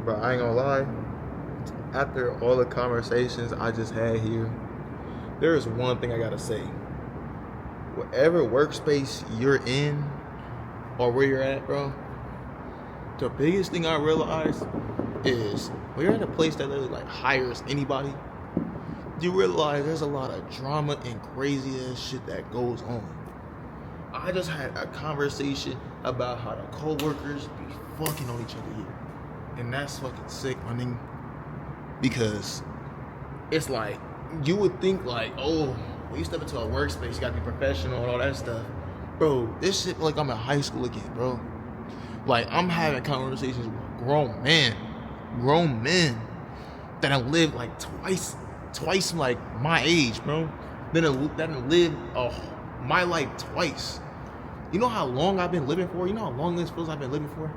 But I ain't gonna lie, after all the conversations I just had here, there is one thing I gotta say. Whatever workspace you're in or where you're at, bro, the biggest thing I realized is when you're at a place that literally like hires anybody, you realize there's a lot of drama and crazy ass shit that goes on. I just had a conversation about how the co-workers be fucking on each other here. And that's fucking sick, my nigga. Because it's like, you would think like, oh, when you step into a workspace, you gotta be professional and all that stuff. Bro, this shit like I'm in high school again, bro. Like, I'm having conversations with grown men that have lived like twice like my age, bro. That have lived my life twice. You know how long I've been living for? You know how long this feels I've been living for?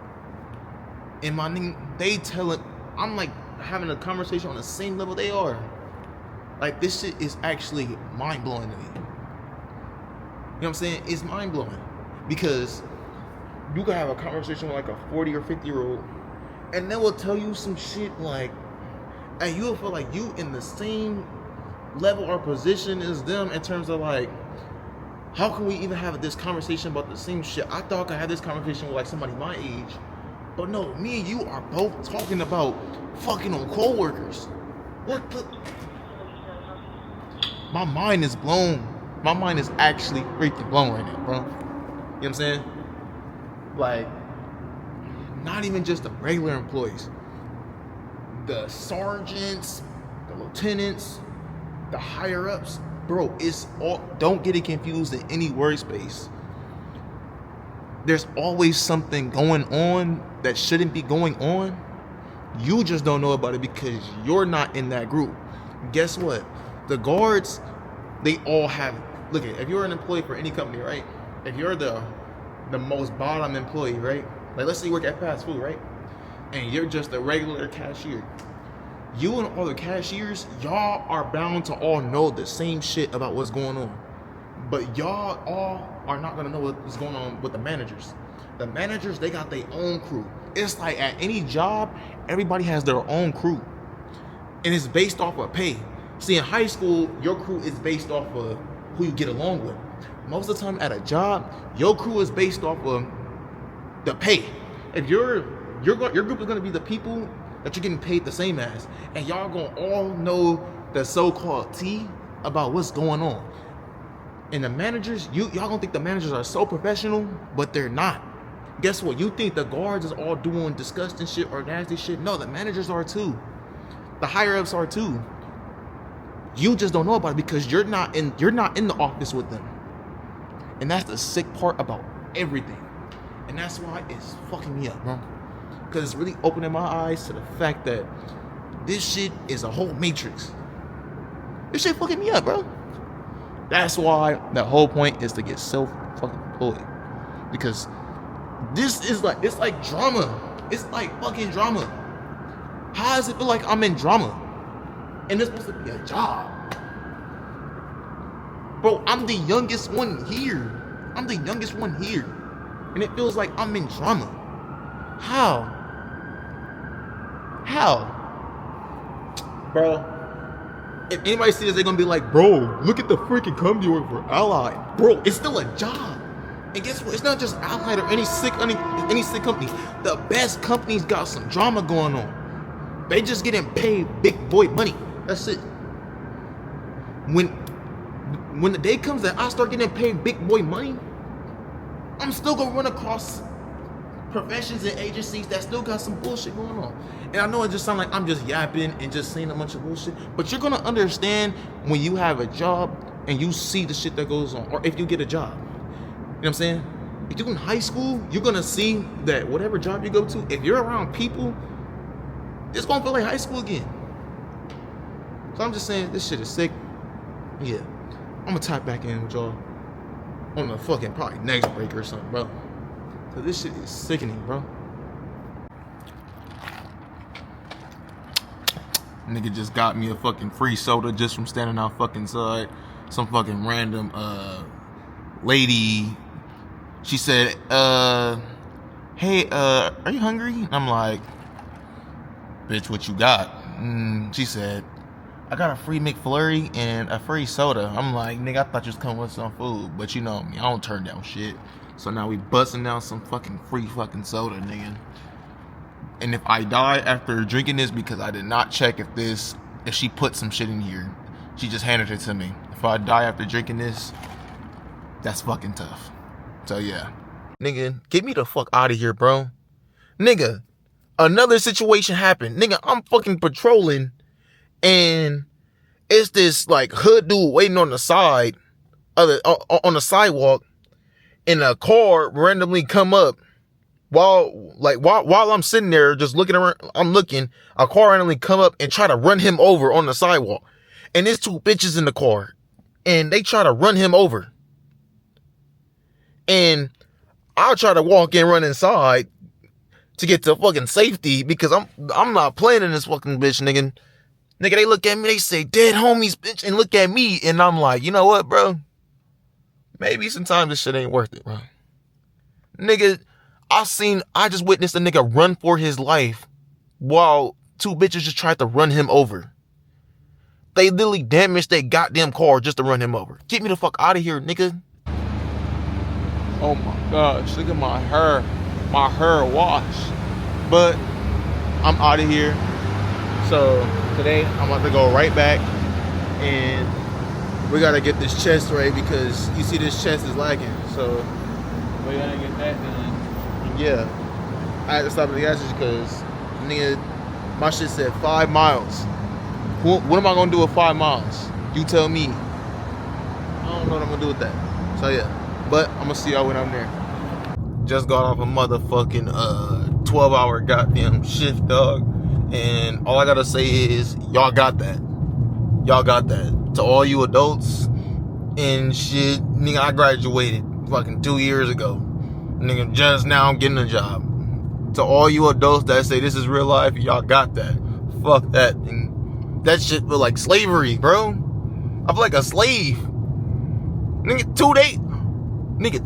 And my nigga, they tell it, I'm like having a conversation on the same level they are. Like, this shit is actually mind-blowing to me. You know what I'm saying? It's mind-blowing. Because you can have a conversation with like a 40 or 50-year-old, and they will tell you some shit like, and you'll feel like you in the same level or position as them in terms of like, how can we even have this conversation about the same shit? I thought I could have this conversation with like somebody my age, but no, me and you are both talking about fucking on co-workers. What the? My mind is blown. My mind is actually freaking blown right now, bro. You know what I'm saying? Like, not even just the regular employees. The sergeants, the lieutenants, the higher ups, bro, it's all, don't get it confused in any workspace. There's always something going on that shouldn't be going on. You just don't know about it because you're not in that group. Guess what? The guards, they all have, look at, if you're an employee for any company, right? If you're the most bottom employee, right? Like, let's say you work at fast food, right? And you're just a regular cashier. You and all the cashiers, y'all are bound to all know the same shit about what's going on. But y'all all are not gonna know what's going on with the managers. The managers, they got their own crew. It's like at any job, everybody has their own crew. And it's based off of pay. See, in high school, your crew is based off of who you get along with. Most of the time at a job, your crew is based off of the pay. If your group is gonna be the people that you're getting paid the same as, and y'all gonna all know the so-called tea about what's going on. And the managers, y'all gonna think the managers are so professional, but they're not. Guess what? You think the guards is all doing disgusting shit or nasty shit? No, the managers are too. The higher ups are too. You just don't know about it because you're not in the office with them. And that's the sick part about everything. And that's why it's fucking me up, bro. Because it's really opening my eyes to the fact that this shit is a whole matrix. This shit fucking me up, bro. That's why the whole point is to get self-fucking-employed. Because this is like, it's like drama. It's like fucking drama. How does it feel like I'm in drama? And it's supposed to be a job. Bro, I'm the youngest one here. I'm the youngest one here. And it feels like I'm in drama. How? Bro, if anybody sees this, they're gonna be like, bro, look at the freaking company you work for, Allied. Bro, it's still a job. And guess what? It's not just Allied or any sick company. The best companies got some drama going on. They just getting paid big boy money. That's it. When the day comes that I start getting paid big boy money, I'm still gonna run across professions and agencies that still got some bullshit going on. And I know it just sounds like I'm just yapping and just saying a bunch of bullshit, but you're gonna understand when you have a job and you see the shit that goes on, or if you get a job. You know what I'm saying? If you're in high school, you're gonna see that whatever job you go to, if you're around people, it's gonna feel like high school again. So I'm just saying, this shit is sick. Yeah, I'm gonna tap back in with y'all on the fucking probably next break or something, bro. So this shit is sickening, bro. Nigga just got me a fucking free soda just from standing out fucking side. Some fucking random lady. She said, hey, are you hungry? And I'm like, bitch, what you got? She said, I got a free McFlurry and a free soda. I'm like, nigga, I thought you was coming with some food. But you know me, I don't turn down shit. So now we busting down some fucking free fucking soda, nigga. And if I die after drinking this because I did not check if she put some shit in here, she just handed it to me. If I die after drinking this, that's fucking tough. So yeah. Nigga, get me the fuck out of here, bro. Nigga, another situation happened. Nigga, I'm fucking patrolling and it's this like hood dude waiting on the side on the sidewalk, and a car randomly come up while I'm sitting there just looking around. I'm looking, a car randomly come up and try to run him over on the sidewalk. And there's two bitches in the car and they try to run him over. And I'll try to walk and run inside to get to fucking safety because I'm not playing in this fucking bitch, nigga. Nigga, they look at me, they say, dead homies, bitch, and look at me, and I'm like, you know what, bro? Maybe sometimes this shit ain't worth it, bro. Nigga, I just witnessed a nigga run for his life while two bitches just tried to run him over. They literally damaged their goddamn car just to run him over. Get me the fuck out of here, nigga. Oh my gosh, look at my hair wash. But I'm out of here. So today I'm about to go right back and we gotta get this chest right because you see this chest is lagging. So we gotta get that done. And yeah, I had to stop at the gas station because nigga, my shit said 5 miles. What am I gonna do with 5 miles? You tell me. I don't know what I'm gonna do with that. So yeah. But I'm gonna see y'all when I'm there. Just got off a motherfucking 12-hour goddamn shift, dog. And all I gotta say is, y'all got that. Y'all got that. To all you adults and shit, nigga, I graduated fucking 2 years ago. Nigga, just now I'm getting a job. To all you adults that say this is real life, y'all got that. Fuck that. And that shit feel like slavery, bro. I feel like a slave. Nigga,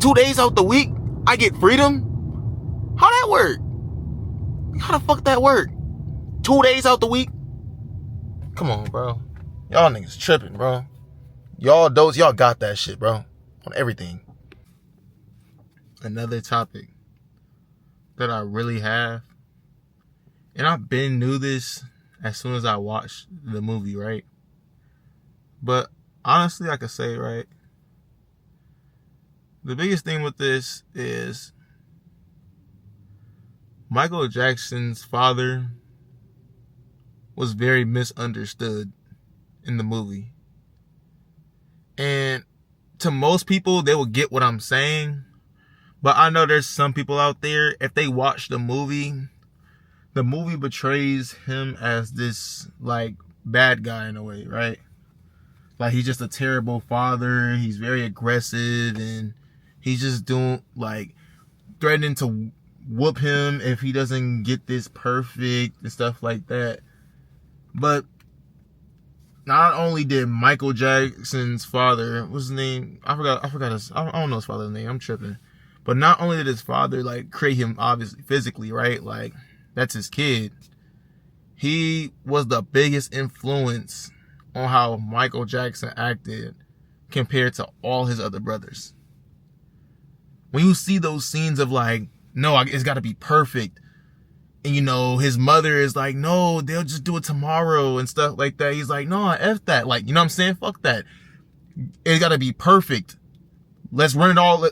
2 days out the week, I get freedom? How that work? How the fuck that work? 2 days out the week? Come on, bro. Y'all niggas tripping, bro. Y'all adults, y'all got that shit, bro. On everything. Another topic that I really have, and I've been knew this as soon as I watched the movie, right? But honestly, I could say, right? The biggest thing with this is Michael Jackson's father was very misunderstood in the movie. And to most people, they will get what I'm saying. But I know there's some people out there, if they watch the movie portrays him as this, like, bad guy in a way, right? Like, he's just a terrible father. He's very aggressive and he's just doing, like, threatening to whoop him if he doesn't get this perfect and stuff like that. But not only did Michael Jackson's father, what's his name? I forgot his, I don't know his father's name. I'm tripping. But not only did his father, like, create him, obviously, physically, right? Like, that's his kid. He was the biggest influence on how Michael Jackson acted compared to all his other brothers. When you see those scenes of, like, no, it's got to be perfect. And, you know, his mother is like, no, they'll just do it tomorrow and stuff like that. He's like, no, F that. Like, you know what I'm saying? Fuck that. It's got to be perfect. Let's run it all.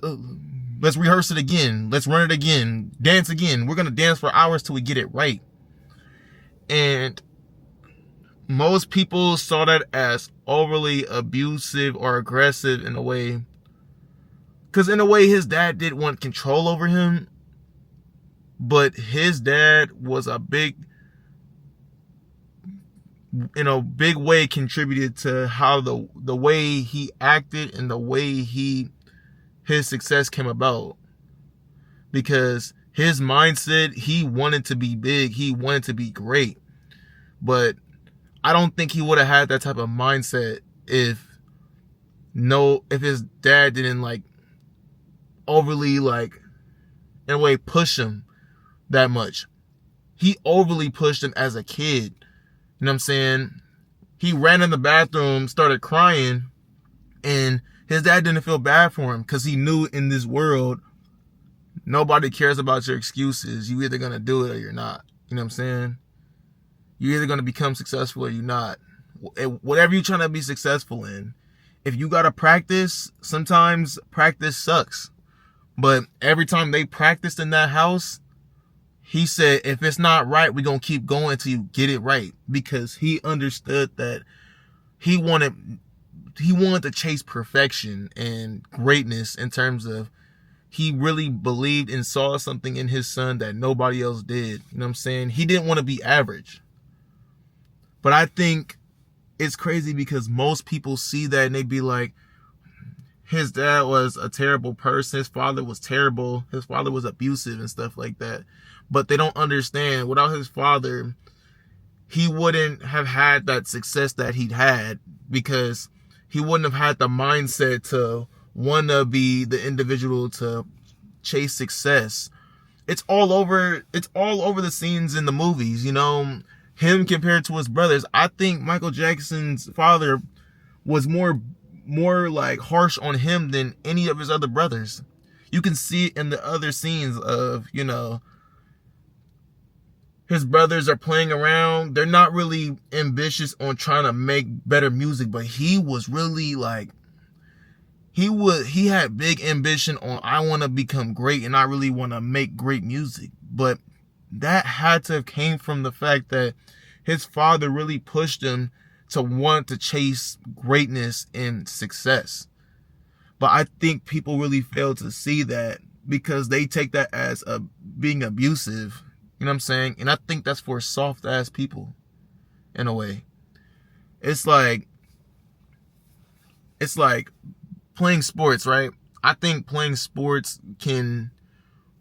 Let's rehearse it again. Let's run it again. Dance again. We're going to dance for hours till we get it right. And most people saw that as overly abusive or aggressive in a way. Because in a way, his dad did want control over him. But his dad was in a big way contributed to how the way he acted and the way his success came about. Because his mindset, he wanted to be big. He wanted to be great. But I don't think he would have had that type of mindset if his dad didn't, like, overly, like, in a way push him that much. he overly pushed him as a kid. You know what I'm saying? He ran in the bathroom, started crying, and his dad didn't feel bad for him because he knew in this world, nobody cares about your excuses. You're either going to do it or you're not. You know what I'm saying? You're either going to become successful or you're not. Whatever you're trying to be successful in, if you got to practice, sometimes practice sucks. But every time they practiced in that house, he said, if it's not right, we're going to keep going until you get it right. Because he understood that he wanted to chase perfection and greatness in terms of he really believed and saw something in his son that nobody else did. You know what I'm saying? He didn't want to be average. But I think it's crazy because most people see that and they be like, his dad was a terrible person. His father was terrible. His father was abusive and stuff like that. But they don't understand. Without his father, he wouldn't have had that success that he'd had because he wouldn't have had the mindset to want to be the individual to chase success. It's all over the scenes in the movies, you know, him compared to his brothers. I think Michael Jackson's father was more like harsh on him than any of his other brothers. You can see it in the other scenes of, you know, his brothers are playing around. They're not really ambitious on trying to make better music, but he was really like, he had big ambition on, I want to become great and I really want to make great music. But that had to have came from the fact that his father really pushed him to want to chase greatness and success. But I think people really fail to see that because they take that as being abusive. You know what I'm saying? And I think that's for soft ass people in a way. It's like playing sports, right? I think playing sports can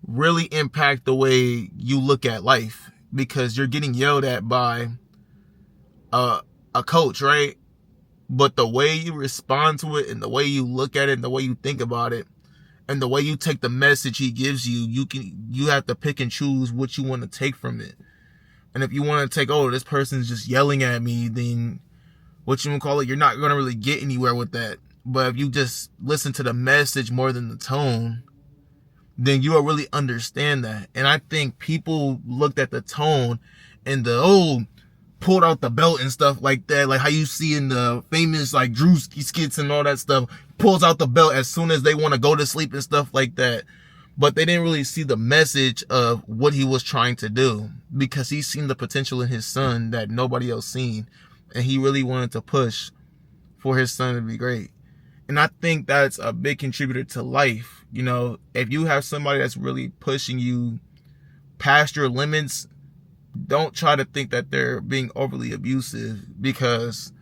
really impact the way you look at life because you're getting yelled at by a coach, right? But the way you respond to it and the way you look at it and the way you think about it and the way you take the message he gives you, you have to pick and choose what you want to take from it. And if you want to take, oh, this person's just yelling at me, then you're not going to really get anywhere with that. But if you just listen to the message more than the tone, then you will really understand that. And I think people looked at the tone and pulled out the belt and stuff like that, like how you see in the famous like Drewski skits and all that stuff, pulls out the belt as soon as they want to go to sleep and stuff like that. But they didn't really see the message of what he was trying to do because he seen the potential in his son that nobody else seen. And he really wanted to push for his son to be great. And I think that's a big contributor to life. You know, if you have somebody that's really pushing you past your limits, don't try to think that they're being overly abusive because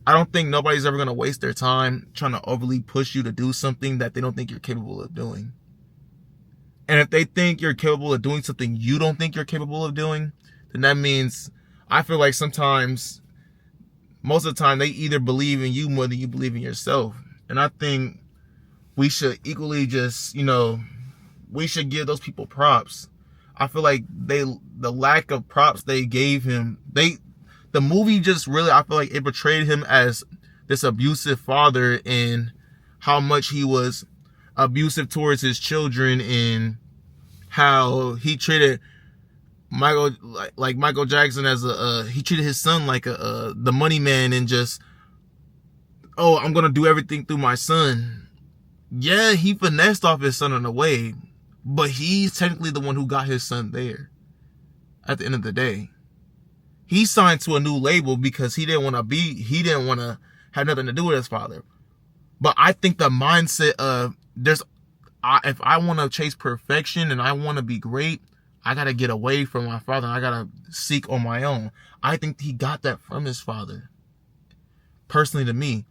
I don't think nobody's ever going to waste their time trying to overly push you to do something that they don't think you're capable of doing. And if they think you're capable of doing something you don't think you're capable of doing, then that means, I feel like sometimes, most of the time, they either believe in you more than you believe in yourself. And I think we should equally just, you know, we should give those people props. I feel like the lack of props they gave him, the movie just really, I feel like it portrayed him as this abusive father and how much he was abusive towards his children and how he treated Michael Jackson as he treated his son like the money man and just, oh, I'm going to do everything through my son. Yeah, he finessed off his son in a way, but he's technically the one who got his son there at the end of the day. He signed to a new label because he didn't want to have nothing to do with his father. But I think the mindset of if I want to chase perfection and I want to be great, I got to get away from my father and I got to seek on my own. I think he got that from his father. Personally to me.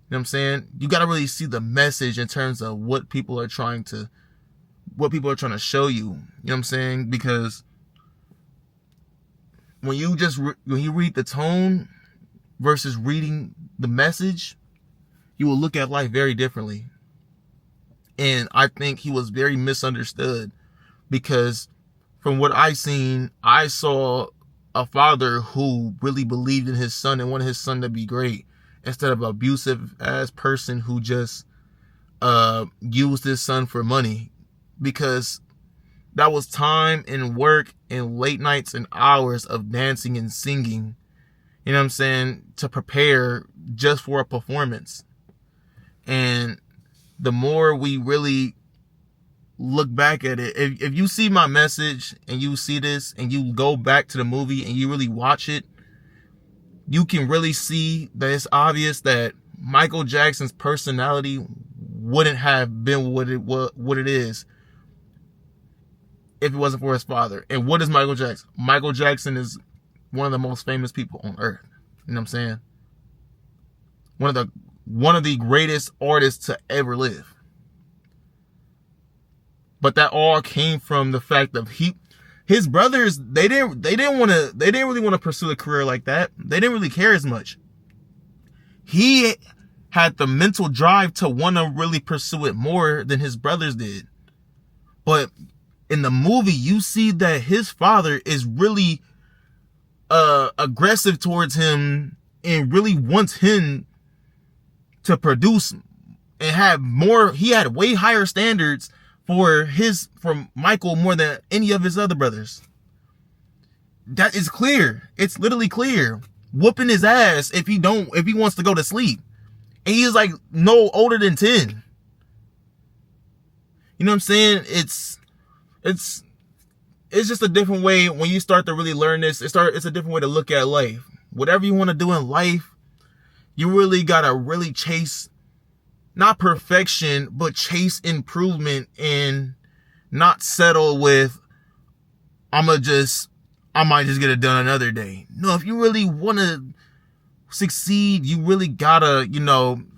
You know what I'm saying? You got to really see the message in terms of what people are trying to show you. You know what I'm saying? Because when you read the tone versus reading the message, you will look at life very differently. And I think he was very misunderstood because from what I seen, I saw a father who really believed in his son and wanted his son to be great, instead of an abusive ass person who just used his son for money, because that was time and work and late nights and hours of dancing and singing, you know what I'm saying, to prepare just for a performance. And the more we really look back at it, if you see my message and you see this and you go back to the movie and you really watch it, you can really see that it's obvious that Michael Jackson's personality wouldn't have been what it is if it wasn't for his father. And what is Michael Jackson? Michael Jackson is one of the most famous people on earth. You know what I'm saying? One of the greatest artists to ever live. But that all came from the fact of his brothers, they didn't really want to pursue a career like that. They didn't really care as much. He had the mental drive to want to really pursue it more than his brothers did. But in the movie, you see that his father is really aggressive towards him and really wants him to produce and have more. He had way higher standards for Michael more than any of his other brothers. That is clear. It's literally clear. Whooping his ass if he wants to go to sleep. And he's like no older than 10. You know what I'm saying? It's just a different way when you start to really learn this. It's a different way to look at life. Whatever you want to do in life, you really gotta really chase, not perfection, but chase improvement, and not settle with, I might just get it done another day. No, if you really want to succeed, you really gotta,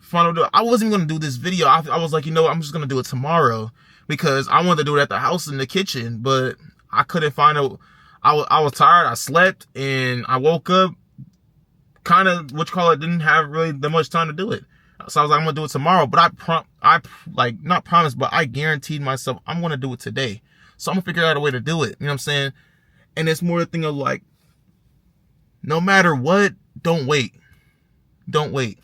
follow. I wasn't even gonna do this video. I was like, I'm just gonna do it tomorrow because I wanted to do it at the house in the kitchen, but I couldn't find it. I was tired. I slept and I woke up kind of, didn't have really that much time to do it. So I was like, I'm gonna do it tomorrow, but not promise, but I guaranteed myself I'm gonna do it today. So I'm gonna figure out a way to do it. You know what I'm saying? And it's more a thing of like, no matter what, don't wait. Don't wait.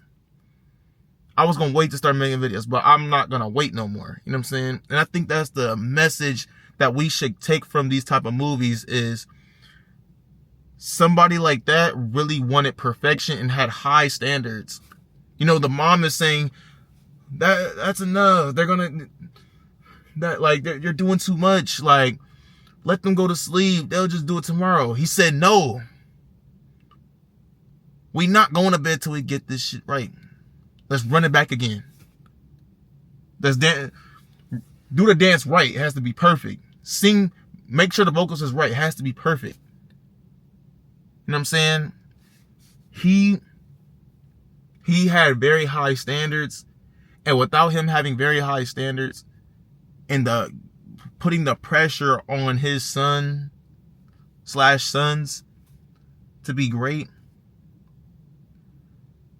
I was gonna wait to start making videos, but I'm not gonna wait no more. You know what I'm saying? And I think that's the message that we should take from these type of movies is somebody like that really wanted perfection and had high standards. The mom is saying that's enough. You're doing too much. Like, let them go to sleep. They'll just do it tomorrow. He said, no, we not going to bed till we get this shit right. Let's run it back again. Let's do the dance right. It has to be perfect. Sing, make sure the vocals is right. It has to be perfect. You know what I'm saying? He had very high standards, and without him having very high standards and putting the pressure on his sons to be great,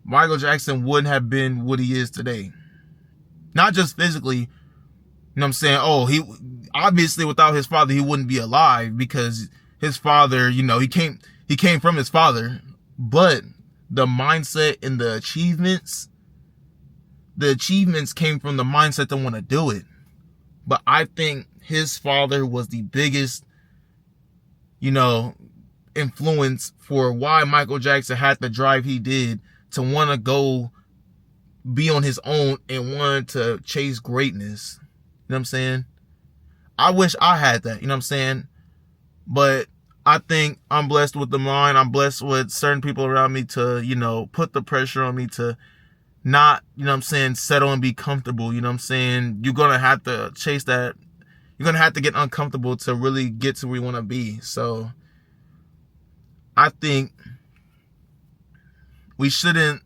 Michael Jackson wouldn't have been what he is today. Not just physically, you know what I'm saying? Oh, he obviously without his father he wouldn't be alive, because his father, he came from his father, but the mindset and the achievements came from the mindset to want to do it. But I think his father was the biggest, influence for why Michael Jackson had the drive he did to want to go be on his own and want to chase greatness. You know what I'm saying? I wish I had that, you know what I'm saying? But I think I'm blessed with the mind. I'm blessed with certain people around me to, put the pressure on me to not, settle and be comfortable. You know what I'm saying? You're going to have to chase that. You're going to have to get uncomfortable to really get to where you want to be. So I think we shouldn't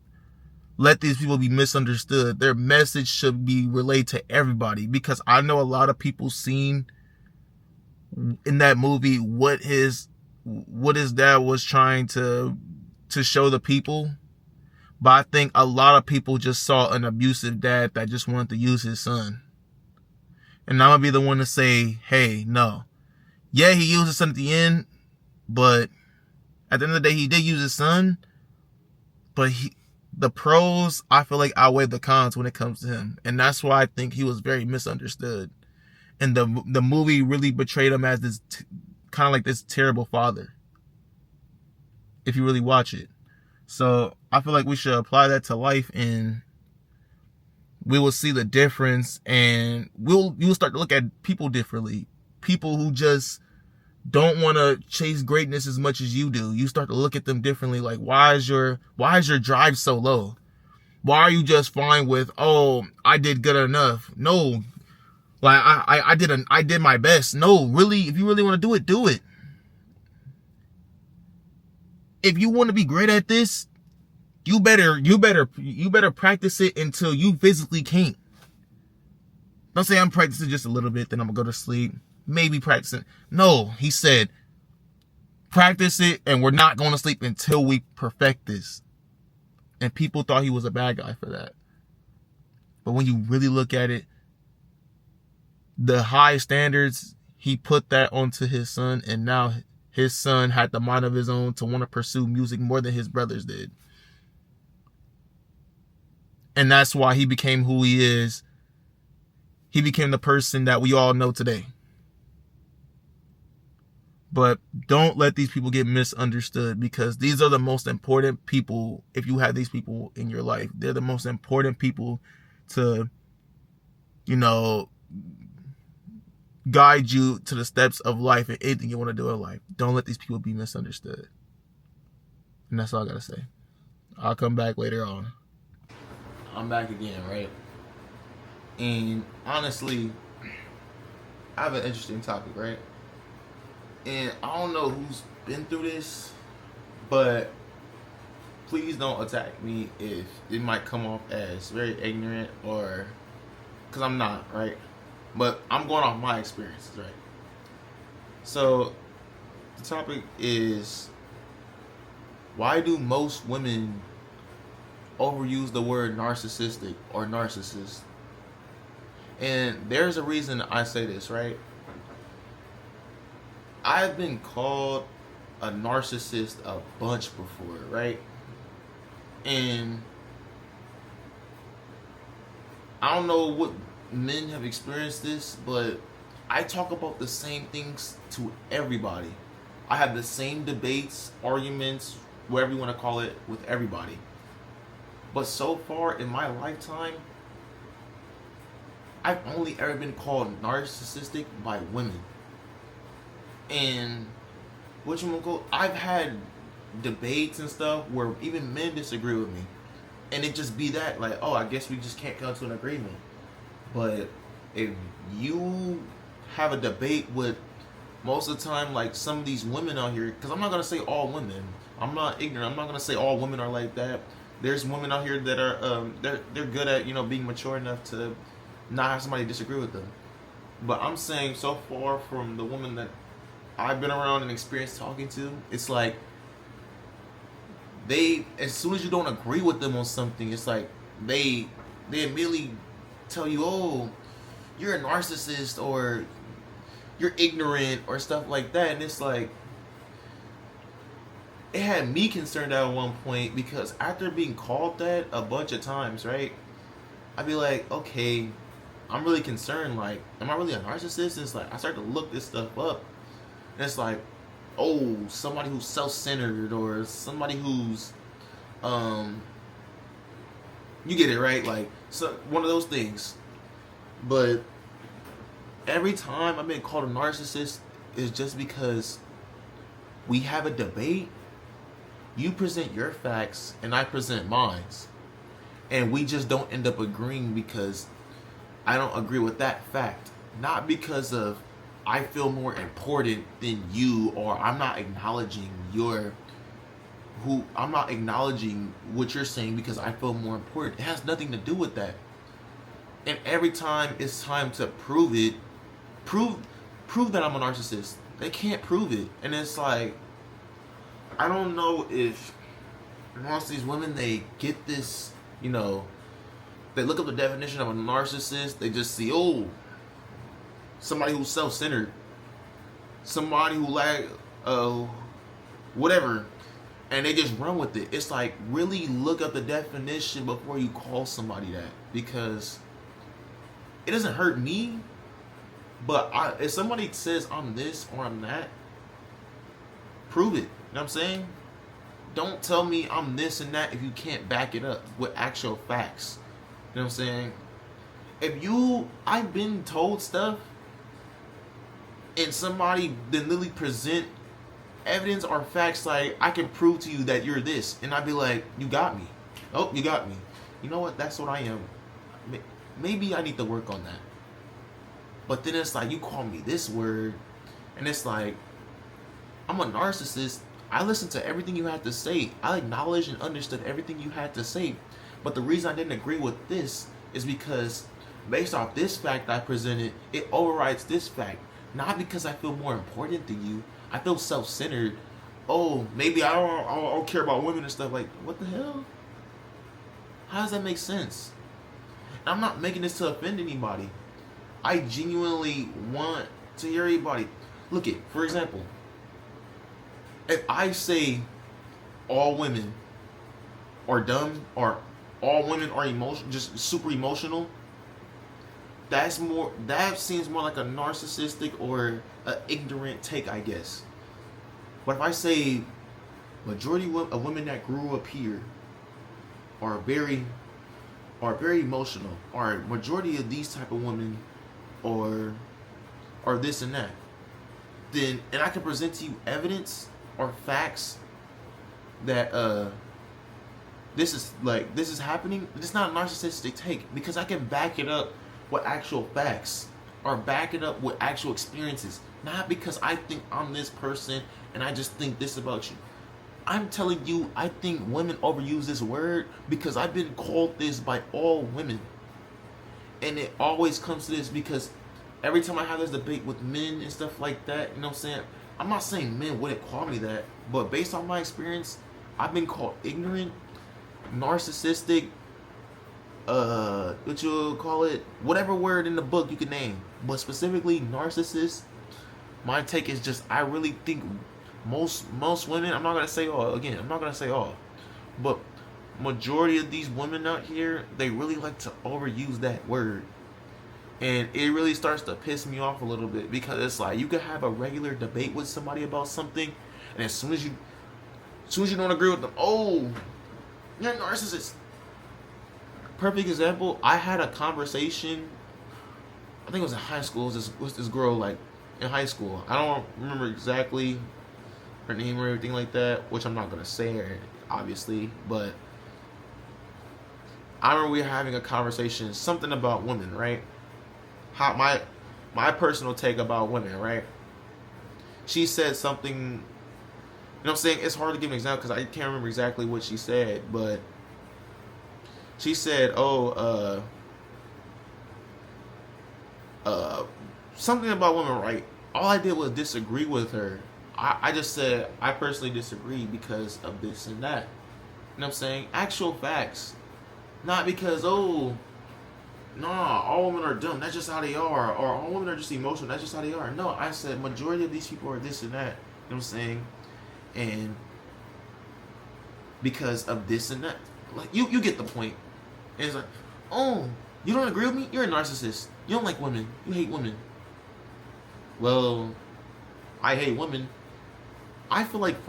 let these people be misunderstood. Their message should be relayed to everybody, because I know a lot of people seen in that movie what his dad was trying to show the people. But I think a lot of people just saw an abusive dad that just wanted to use his son. And I'm going to be the one to say, hey, no. Yeah, he used his son at the end, but at the end of the day, he did use his son. But the pros, I feel like, outweigh the cons when it comes to him, and that's why I think he was very misunderstood. And the movie really portrayed him as this kind of like this terrible father, if you really watch it. So I feel like we should apply that to life, and we will see the difference, and you'll start to look at people differently. People who just don't want to chase greatness as much as you do. You start to look at them differently. Like, why is your drive so low? Why are you just fine with, oh, I did good enough? No, like I did my best. No, really, if you really want to do it, do it. If you want to be great at this, you better practice it until you physically can't. Don't say I'm practicing just a little bit, then I'm gonna go to sleep. Maybe practicing. No, he said, practice it, and we're not going to sleep until we perfect this. And people thought he was a bad guy for that. But when you really look at it, the high standards, he put that onto his son, and now his son had the mind of his own to want to pursue music more than his brothers did. And that's why he became who he is. He became the person that we all know today. But don't let these people get misunderstood, because these are the most important people. If you have these people in your life, they're the most important people to, guide you to the steps of life and anything you want to do in life. Don't let these people be misunderstood. And that's all I got to say. I'll come back later on. I'm back again, right? And honestly, I have an interesting topic, right? And I don't know who's been through this, but please don't attack me if it might come off as very ignorant, or because I'm not, right? But I'm going off my experiences, right? So the topic is, why do most women overuse the word narcissistic or narcissist? And there's a reason I say this, right? I've been called a narcissist a bunch before, right? And I don't know what men have experienced this, but I talk about the same things to everybody. I have the same debates, arguments, whatever you want to call it, with everybody. But so far in my lifetime, I've only ever been called narcissistic by women. And I've had debates and stuff where even men disagree with me, and it just be that, like, oh, I guess we just can't come to an agreement. But if you have a debate with, most of the time, like some of these women out here, because I'm not gonna say all women, I'm not ignorant, I'm not gonna say all women are like that. There's women out here that are they're good at being mature enough to not have somebody disagree with them. But I'm saying, so far from the women that I've been around and experienced talking to, it's like they, as soon as you don't agree with them on something, it's like they immediately tell you, oh, you're a narcissist, or you're ignorant, or stuff like that. And it's like, it had me concerned at one point, because after being called that a bunch of times, right, I'd be like, okay, I'm really concerned, like, am I really a narcissist? And it's like, I start to look this stuff up, and it's like, oh, somebody who's self-centered, or somebody who's, you get it, right? Like, so one of those things. But every time I've been called a narcissist is just because we have a debate, you present your facts and I present mine, and we just don't end up agreeing because I don't agree with that fact, not because of I feel more important than you, or I'm not acknowledging I'm not acknowledging what you're saying because I feel more important. It has nothing to do with that. And every time it's time to prove that I'm a narcissist, they can't prove it. And it's like, I don't know if most of these women, they get this, they look up the definition of a narcissist, they just see, oh, somebody who's self-centered. somebody who like whatever, and they just run with it. It's like, really look up the definition before you call somebody that, because it doesn't hurt me. But if somebody says I'm this or I'm that, prove it. You know what I'm saying? Don't tell me I'm this and that if you can't back it up with actual facts. You know what I'm saying? I've been told stuff, and somebody then literally present evidence or facts like, I can prove to you that you're this, and I'd be like, you got me. Oh, you got me. You know what? That's what I am. Maybe I need to work on that. But then it's like, you call me this word, and it's like, I'm a narcissist. I listened to everything you had to say. I acknowledged and understood everything you had to say. But the reason I didn't agree with this is because based off this fact I presented, it overrides this fact. Not because I feel more important than you. I feel self-centered. Oh, maybe I don't care about women and stuff. Like, what the hell? How does that make sense? And I'm not making this to offend anybody. I genuinely want to hear everybody. Look at, for example, if I say all women are dumb, or all women are just super emotional, that seems more like a narcissistic or an ignorant take, I guess. But if I say majority of women that grew up here are very emotional, or majority of these type of women or this and that, then, and I can present to you evidence or facts that this is happening, it's not a narcissistic take, because I can back it up with actual facts, or back it up with actual experiences, not because I think I'm this person and I just think this about you. I'm telling you, I think women overuse this word because I've been called this by all women. And it always comes to this because every time I have this debate with men and stuff like that, you know what I'm saying? I'm not saying men wouldn't call me that, but based on my experience, I've been called ignorant, narcissistic, what you call it, whatever word in the book you can name, but specifically narcissist. My take is just, I really think most women, I'm not gonna say all, but majority of these women out here, they really like to overuse that word, and it really starts to piss me off a little bit, because it's like, you could have a regular debate with somebody about something, and as soon as you don't agree with them, oh, you're a narcissist. Perfect example, I had a conversation, I think it was in high school, it was this girl, like, in high school. I don't remember exactly her name or everything like that, which I'm not going to say her, obviously, but I remember we were having a conversation, something about women, right? How my personal take about women, right? She said something, you know what I'm saying? It's hard to give an example because I can't remember exactly what she said, but she said, something about women, right? All I did was disagree with her. I just said, I personally disagree because of this and that. You know what I'm saying? Actual facts. Not because, all women are dumb, that's just how they are. Or all women are just emotional, that's just how they are. No, I said, majority of these people are this and that. You know what I'm saying? And because of this and that. Like, you get the point. And it's like, oh, you don't agree with me? You're a narcissist. You don't like women. You hate women. Well, I hate women. I feel like,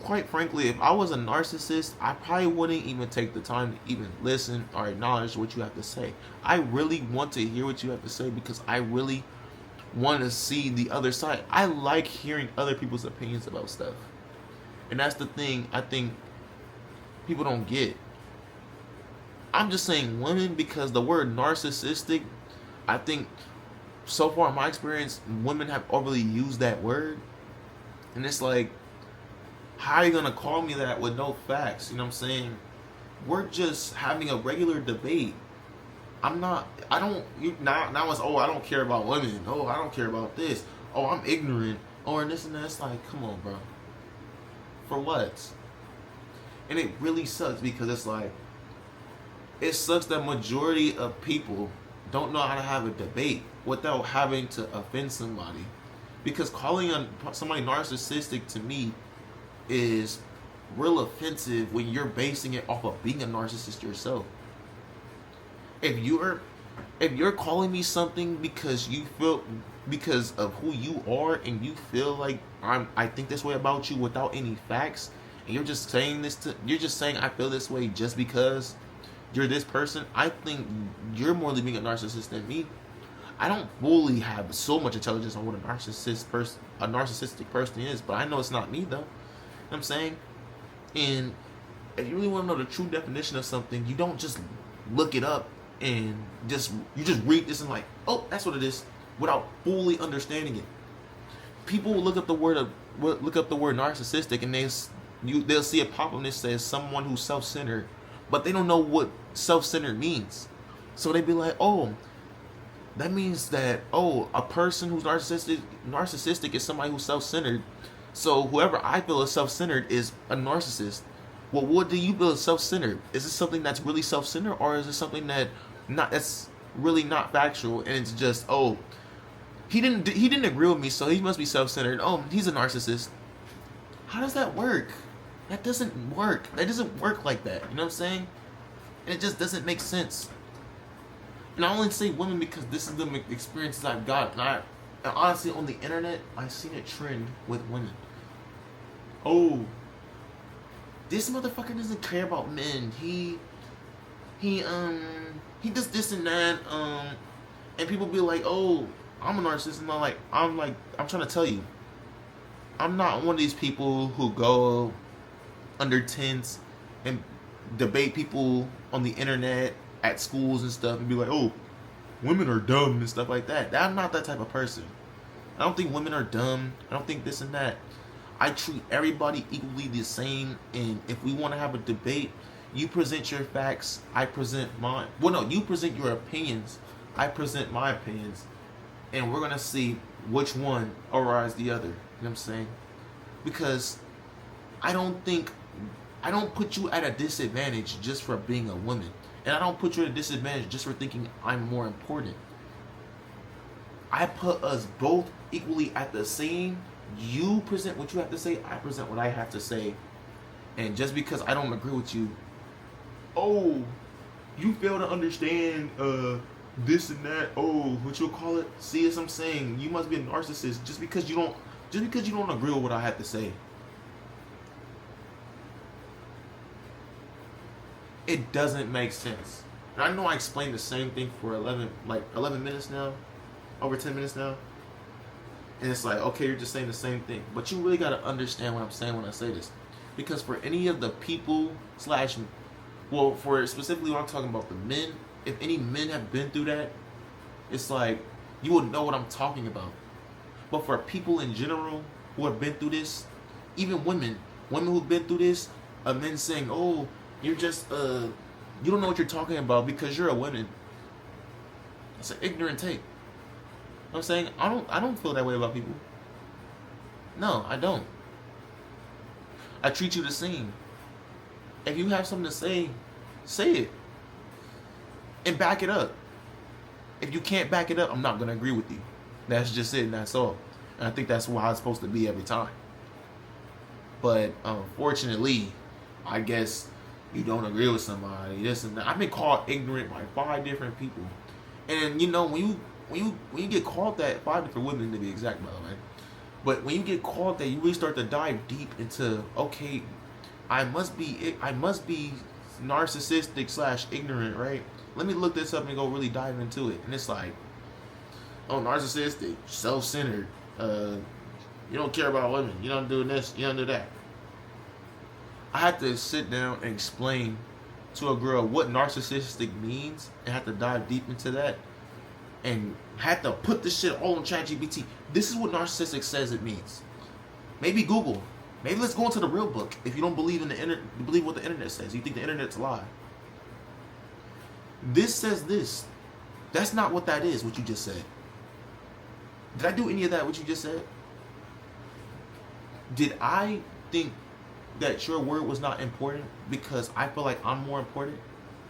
quite frankly, if I was a narcissist, I probably wouldn't even take the time to even listen or acknowledge what you have to say. I really want to hear what you have to say because I really want to see the other side. I like hearing other people's opinions about stuff. And that's the thing I think people don't get. I'm just saying women because the word narcissistic, I think so far in my experience, women have overly used that word. And it's like, how are you going to call me that with no facts? You know what I'm saying? We're just having a regular debate. Now it's, I don't care about women. Oh, I don't care about this. Oh, I'm ignorant. Or this and that. It's like, come on, bro. For what? And it really sucks because it's like, it sucks that majority of people don't know how to have a debate without having to offend somebody. Because calling somebody narcissistic to me is real offensive when you're basing it off of being a narcissist yourself. If you're calling me something because you feel, because of who you are, and you feel like I think this way about you without any facts, and you're just saying I feel this way just because you're this person, I think you're more than being a narcissist than me. I don't fully have so much intelligence on what a narcissistic person is, but I know it's not me though. You know what I'm saying? And if you really want to know the true definition of something, you don't just look it up and you just read this and like, oh, that's what it is, without fully understanding it. People will look up the word narcissistic, and they'll see a pop up that says someone who's self-centered, but they don't know what self-centered means. So they be like, oh, that means that, oh, a person who's narcissistic is somebody who's self-centered. So whoever I feel is self-centered is a narcissist. Well, what do you feel is self-centered? Is it something that's really self-centered, or is it something that's really not factual, and it's just, oh, he didn't agree with me, so he must be self-centered. Oh, he's a narcissist. How does that work? That doesn't work. That doesn't work like that. You know what I'm saying? It just doesn't make sense. And I only say women because this is the experiences I've got. And honestly, on the internet, I've seen a trend with women. Oh, this motherfucker doesn't care about men. He does this and that. And people be like, oh, I'm a narcissist. And I'm trying to tell you, I'm not one of these people who go under tents and debate people on the internet at schools and stuff and be like, oh, women are dumb and stuff like that. I'm not that type of person. I don't think women are dumb. I don't think this and that. I treat everybody equally the same, and if we want to have a debate, you present your facts, I present mine. Well, no, you present your opinions, I present my opinions, and we're going to see which one overrides the other. You know what I'm saying? Because I don't put you at a disadvantage just for being a woman. And I don't put you at a disadvantage just for thinking I'm more important. I put us both equally at the same. You present what you have to say, I present what I have to say. And just because I don't agree with you, oh, you fail to understand this and that, oh, what you'll call it? See, as I'm saying, you must be a narcissist just because you don't agree with what I have to say. It doesn't make sense. And I know I explained the same thing for 11 minutes now, over 10 minutes now. And it's like, okay, you're just saying the same thing. But you really got to understand what I'm saying when I say this. Because for any of the people for specifically when I'm talking about the men, if any men have been through that, it's like, you would know what I'm talking about. But for people in general who have been through this, even women who've been through this, men saying, oh, you're just, you don't know what you're talking about because you're a woman. That's an ignorant take. You know what I'm saying? I don't feel that way about people. No, I don't. I treat you the same. If you have something to say it. And back it up. If you can't back it up, I'm not going to agree with you. That's just it, and that's all. And I think that's how it's supposed to be every time. But unfortunately, I guess you don't agree with somebody, this and that. I've been called ignorant by 5 different people. And you know, when you get called that, 5 different women to be exact, by the way. But when you get called that, you really start to dive deep into, okay, I must be narcissistic / ignorant, right? Let me look this up and go really dive into it. And it's like, oh, narcissistic, self-centered, you don't care about women, you don't do this, you don't do that. I had to sit down and explain to a girl what narcissistic means, and had to dive deep into that, and had to put this shit all on ChatGPT. This is what narcissistic says it means. Maybe Google. Maybe let's go into the real book. If you don't believe in the internet, you believe what the internet says. You think the internet's a lie. This says this. That's not what that is, what you just said. Did I do any of that, what you just said? Did I think that your word was not important because I feel like I'm more important?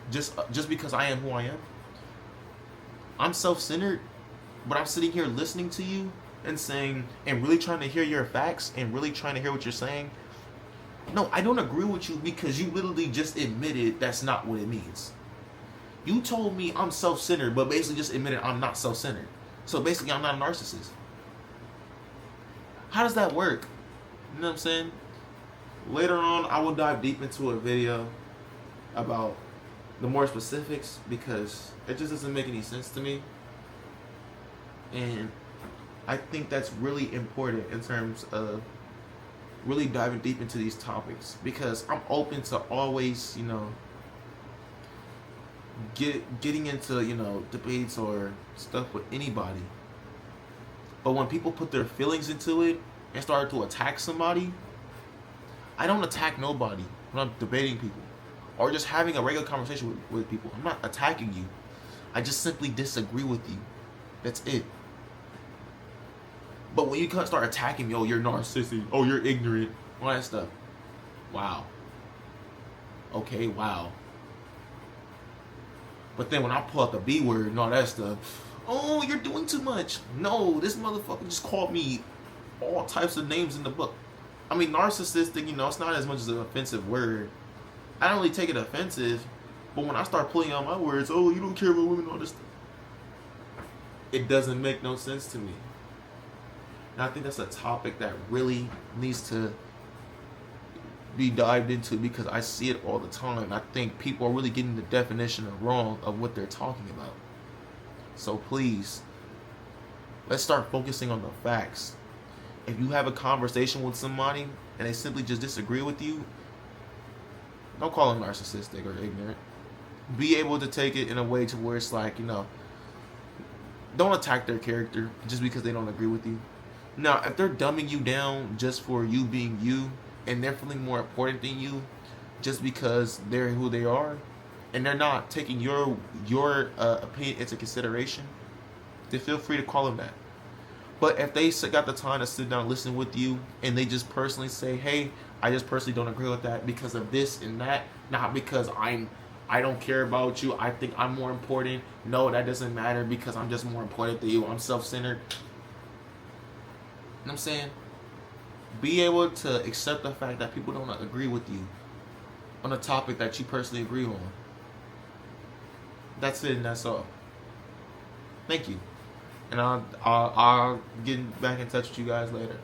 Just because I am who I am? I'm self-centered, but I'm sitting here listening to you and saying and really trying to hear your facts and really trying to hear what you're saying. No, I don't agree with you because you literally just admitted that's not what it means. You told me I'm self-centered, but basically just admitted I'm not self-centered. So basically I'm not a narcissist. How does that work? You know what I'm saying? Later on, I will dive deep into a video about the more specifics because it just doesn't make any sense to me. And I think that's really important in terms of really diving deep into these topics because I'm open to always, getting into, debates or stuff with anybody. But when people put their feelings into it and start to attack somebody, I don't attack nobody when I'm debating people or just having a regular conversation with people. I'm not attacking you. I just simply disagree with you. That's it. But when you start attacking me, oh, you're narcissistic, oh, you're ignorant, all that stuff. Wow. Okay, wow. But then when I pull out the B word and all that stuff, oh, you're doing too much. No, this motherfucker just called me all types of names in the book. I mean, narcissistic, it's not as much as an offensive word. I don't really take it offensive, but when I start pulling out my words, oh, you don't care about women, all this stuff, it doesn't make no sense to me. And I think that's a topic that really needs to be dived into because I see it all the time. I think people are really getting the definition wrong of what they're talking about. So please, let's start focusing on the facts. If you have a conversation with somebody and they simply just disagree with you, don't call them narcissistic or ignorant. Be able to take it in a way to where it's like, don't attack their character just because they don't agree with you. Now, if they're dumbing you down just for you being you and they're feeling more important than you just because they're who they are and they're not taking your opinion into consideration, then feel free to call them that. But if they got the time to sit down and listen with you and they just personally say, hey, I just personally don't agree with that because of this and that, not because I don't care about you, I think I'm more important. No, that doesn't matter because I'm just more important than you. I'm self-centered. You know what I'm saying? Be able to accept the fact that people don't agree with you on a topic that you personally agree on. That's it and that's all. Thank you. And I'll get back in touch with you guys later.